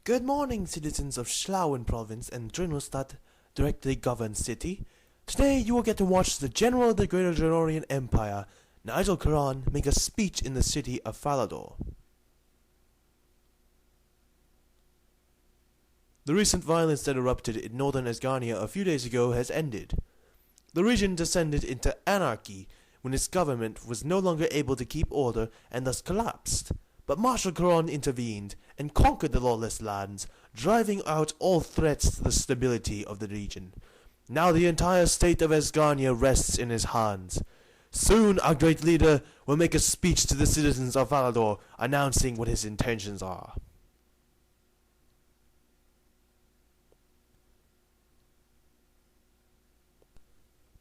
Good morning, citizens of Tirawynn province and Drenelstadt, directly governed city. Today you will get to watch the General of the Greater Drenorian Empire, Nigel Karan, make a speech in the city of Falador. The recent violence that erupted in northern Esgarnia a few days ago has ended. The region descended into anarchy when its government was no longer able to keep order and thus collapsed. But Marshal Karan intervened and conquered the lawless lands, driving out all threats to the stability of the region. Now the entire state of Esgarnia rests in his hands. Soon our great leader will make a speech to the citizens of Falador announcing what his intentions are.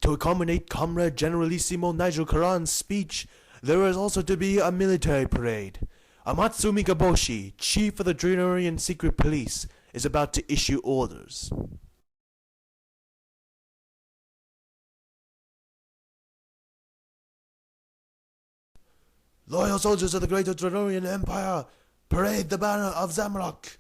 To accommodate Comrade Generalissimo Nigel Karan's speech, there is also to be a military parade. AMATSU MIKABOSHI, chief of the Drenorian Secret Police, is about to issue orders. Loyal soldiers of the Greater Drenorian Empire, parade the banner of Zamrock!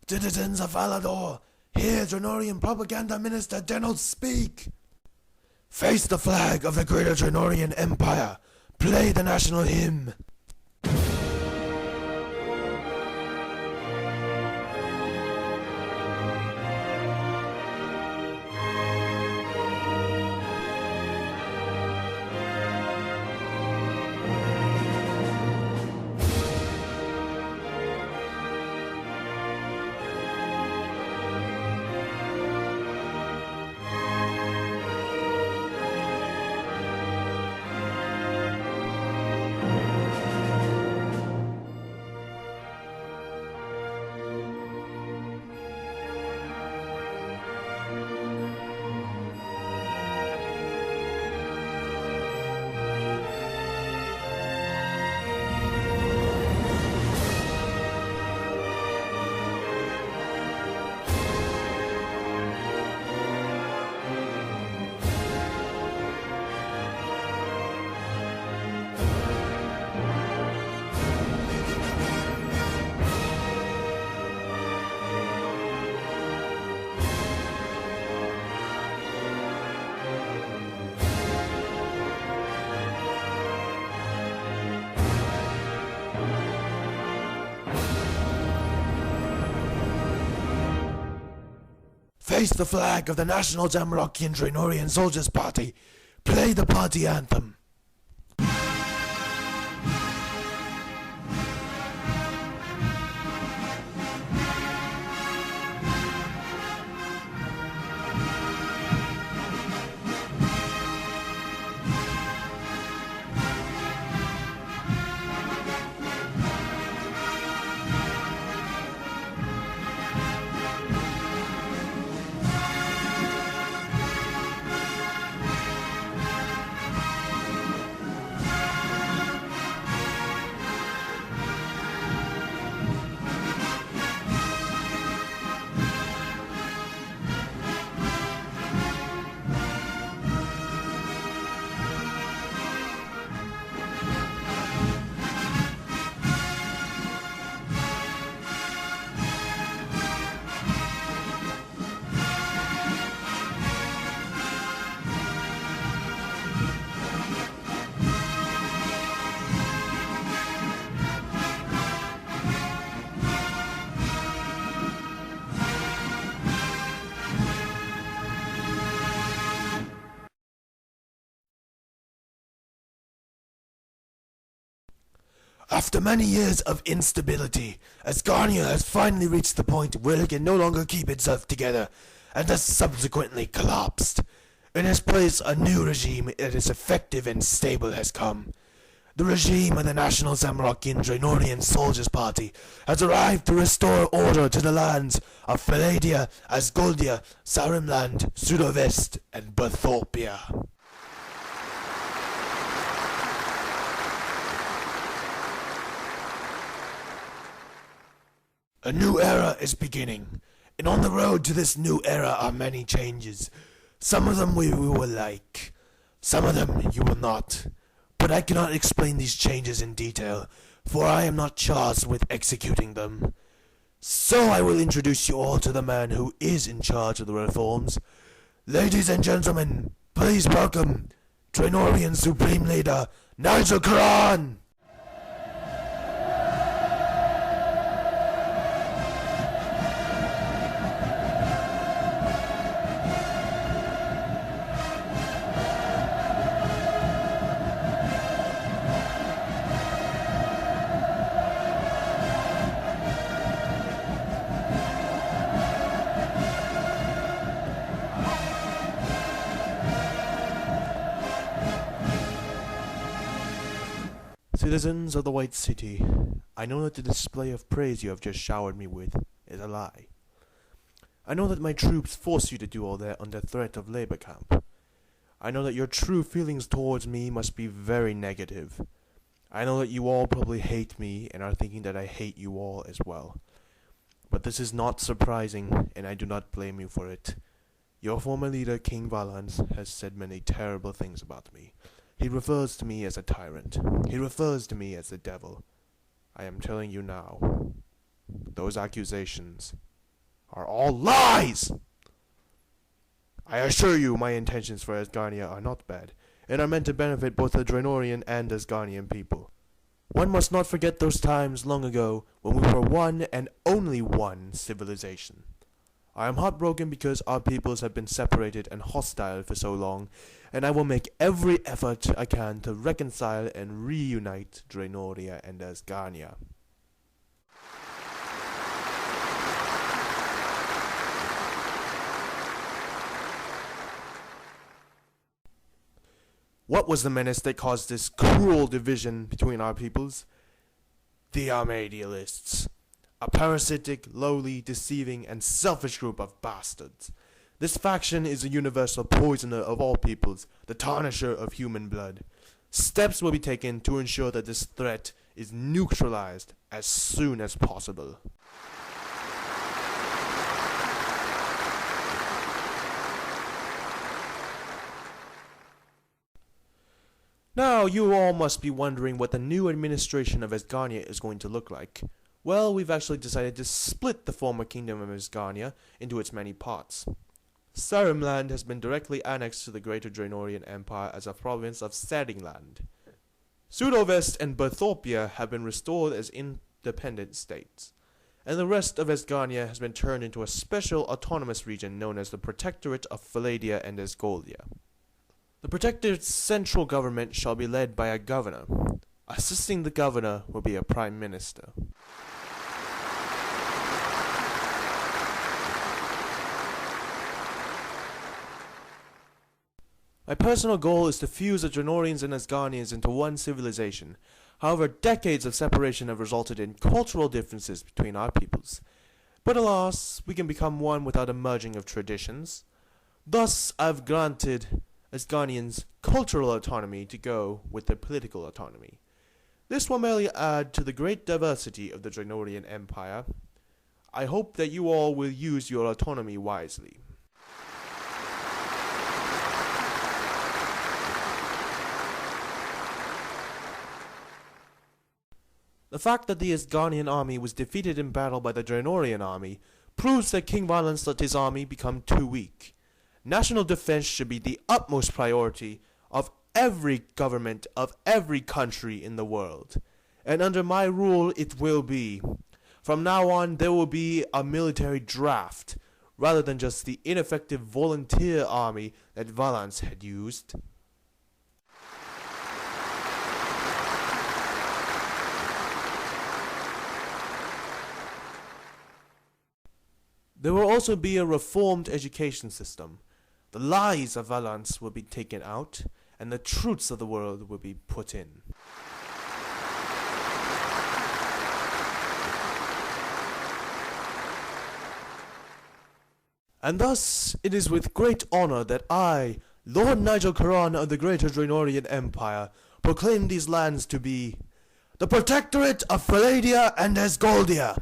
Citizens of Falador, hear Drenorian Propaganda Minister DENALTH speak! Face the flag of the Greater Drenorian Empire. Play the national hymn. Face the flag of the National Zamrockian Drenorian Soldiers Party. Play the party anthem. After many years of instability, Esgarnia has finally reached the point where it can no longer keep itself together, and has subsequently collapsed. In its place, a new regime that is effective and stable has come. The regime of the National Zamorakian Draenorian Soldiers Party has arrived to restore order to the lands of Philadia, Asgoldia, Sarimland, Sudovest, and Berthorpia. A new era is beginning, and on the road to this new era are many changes. Some of them we will like, some of them you will not. But I cannot explain these changes in detail, for I am not charged with executing them. So I will introduce you all to the man who is in charge of the reforms. Ladies and gentlemen, please welcome Draenorian Supreme Leader Nigel Karan! Citizens of the White City, I know that the display of praise you have just showered me with is a lie. I know that my troops force you to do all that under threat of labor camp. I know that your true feelings towards me must be very negative. I know that you all probably hate me and are thinking that I hate you all as well. But this is not surprising, and I do not blame you for it. Your former leader, King Valance, has said many terrible things about me. He refers to me as a tyrant. He refers to me as the devil. I am telling you now, those accusations are all lies! I assure you my intentions for Asgarnia are not bad, and are meant to benefit both the Draenorian and Asgarnian people. One must not forget those times long ago when we were one and only one civilization. I am heartbroken because our peoples have been separated and hostile for so long, and I will make every effort I can to reconcile and reunite Draenoria and Asgarnia. What was the menace that caused this cruel division between our peoples? The Armadialists. A parasitic, lowly, deceiving, and selfish group of bastards. This faction is a universal poisoner of all peoples, the tarnisher of human blood. Steps will be taken to ensure that this threat is neutralized as soon as possible. Now, you all must be wondering what the new administration of Asgarnia is going to look like. Well, we've actually decided to split the former kingdom of Asgarnia into its many parts. Sarimland has been directly annexed to the Greater Draenorian Empire as a province of Saddingland. Sudovest and Berthorpia have been restored as independent states, and the rest of Asgarnia has been turned into a special autonomous region known as the Protectorate of Philadia and Asgoldia. The Protectorate's central government shall be led by a governor. Assisting the governor will be a prime minister. My personal goal is to fuse the Draenorians and Asgarnians into one civilization. However, decades of separation have resulted in cultural differences between our peoples. But alas, we can become one without a merging of traditions. Thus, I've granted Asgarnians cultural autonomy to go with their political autonomy. This will merely add to the great diversity of the Draenorian Empire. I hope that you all will use your autonomy wisely. The fact that the Asgarnian army was defeated in battle by the Draenorian army proves that King Valance let his army become too weak. National defense should be the utmost priority of every government of every country in the world. And under my rule it will be. From now on there will be a military draft, rather than just the ineffective volunteer army that Valance had used. There will also be a reformed education system. The lies of Valance will be taken out, and the truths of the world will be put in. And thus it is with great honor that I, Lord Nigel Karan of the Greater Draenorian Empire, proclaim these lands to be the Protectorate of Philadia and Asgoldia.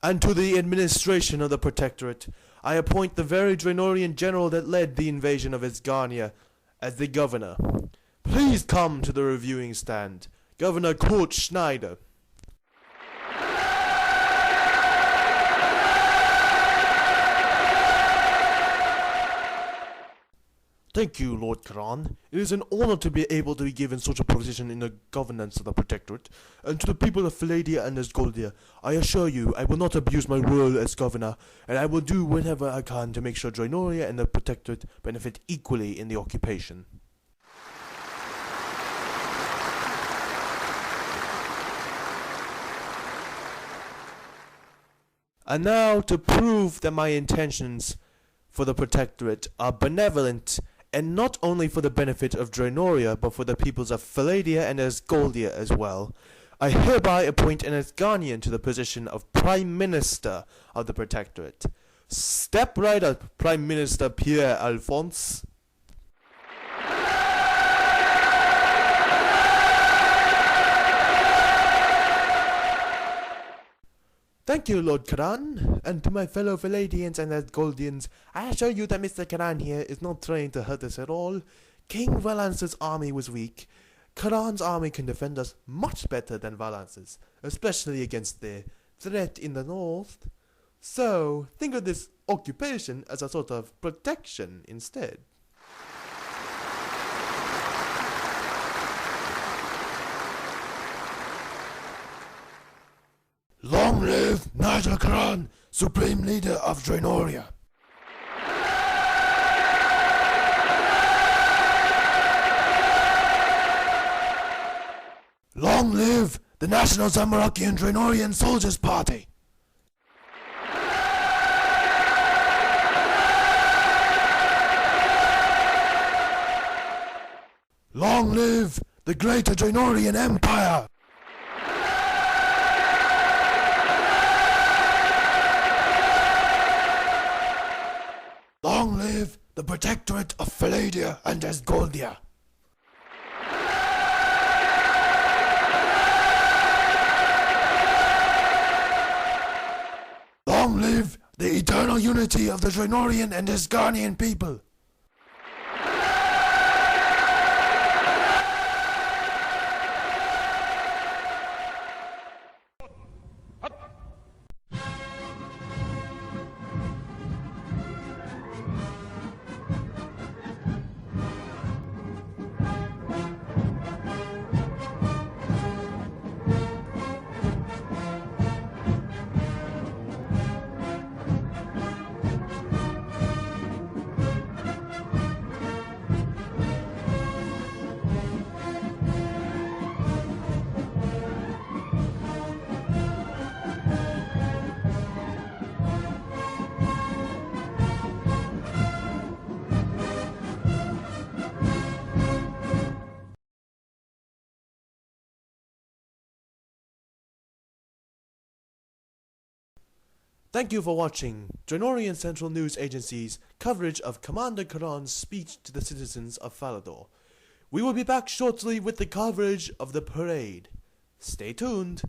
And to the administration of the Protectorate, I appoint the very Draenorian general that led the invasion of Asgarnia as the governor. Please come to the reviewing stand, Governor Kurt Schneider. Thank you, Lord Karan. It is an honor to be able to be given such a position in the governance of the Protectorate. And to the people of Philadia and Asgoldia, I assure you I will not abuse my role as governor, and I will do whatever I can to make sure Draenoria and the Protectorate benefit equally in the occupation. And now, to prove that my intentions for the Protectorate are benevolent, and not only for the benefit of Draenoria, but for the peoples of Philadia and Asgoldia as well, I hereby appoint an Asgarnian to the position of Prime Minister of the Protectorate. Step right up, Prime Minister Pierre Alphonse. Thank you, Lord Karan, and to my fellow Philadians and Asgoldians, I assure you that Mr. Karan here is not trying to hurt us at all. King Valance's army was weak. Karan's army can defend us much better than Valance's, especially against the threat in the north. So, think of this occupation as a sort of protection instead. Long live Nigel Karan, Supreme Leader of Draenoria. Long live the National Zamarakian Draenorian Soldiers Party. Long live the Greater Draenorian Empire. Long live the Protectorate of Philadia and Asgoldia. Long live the eternal unity of the Draenorian and Asgarnian people. Thank you for watching Draenorian Central News Agency's coverage of Commander Karan's speech to the citizens of Falador. We will be back shortly with the coverage of the parade. Stay tuned.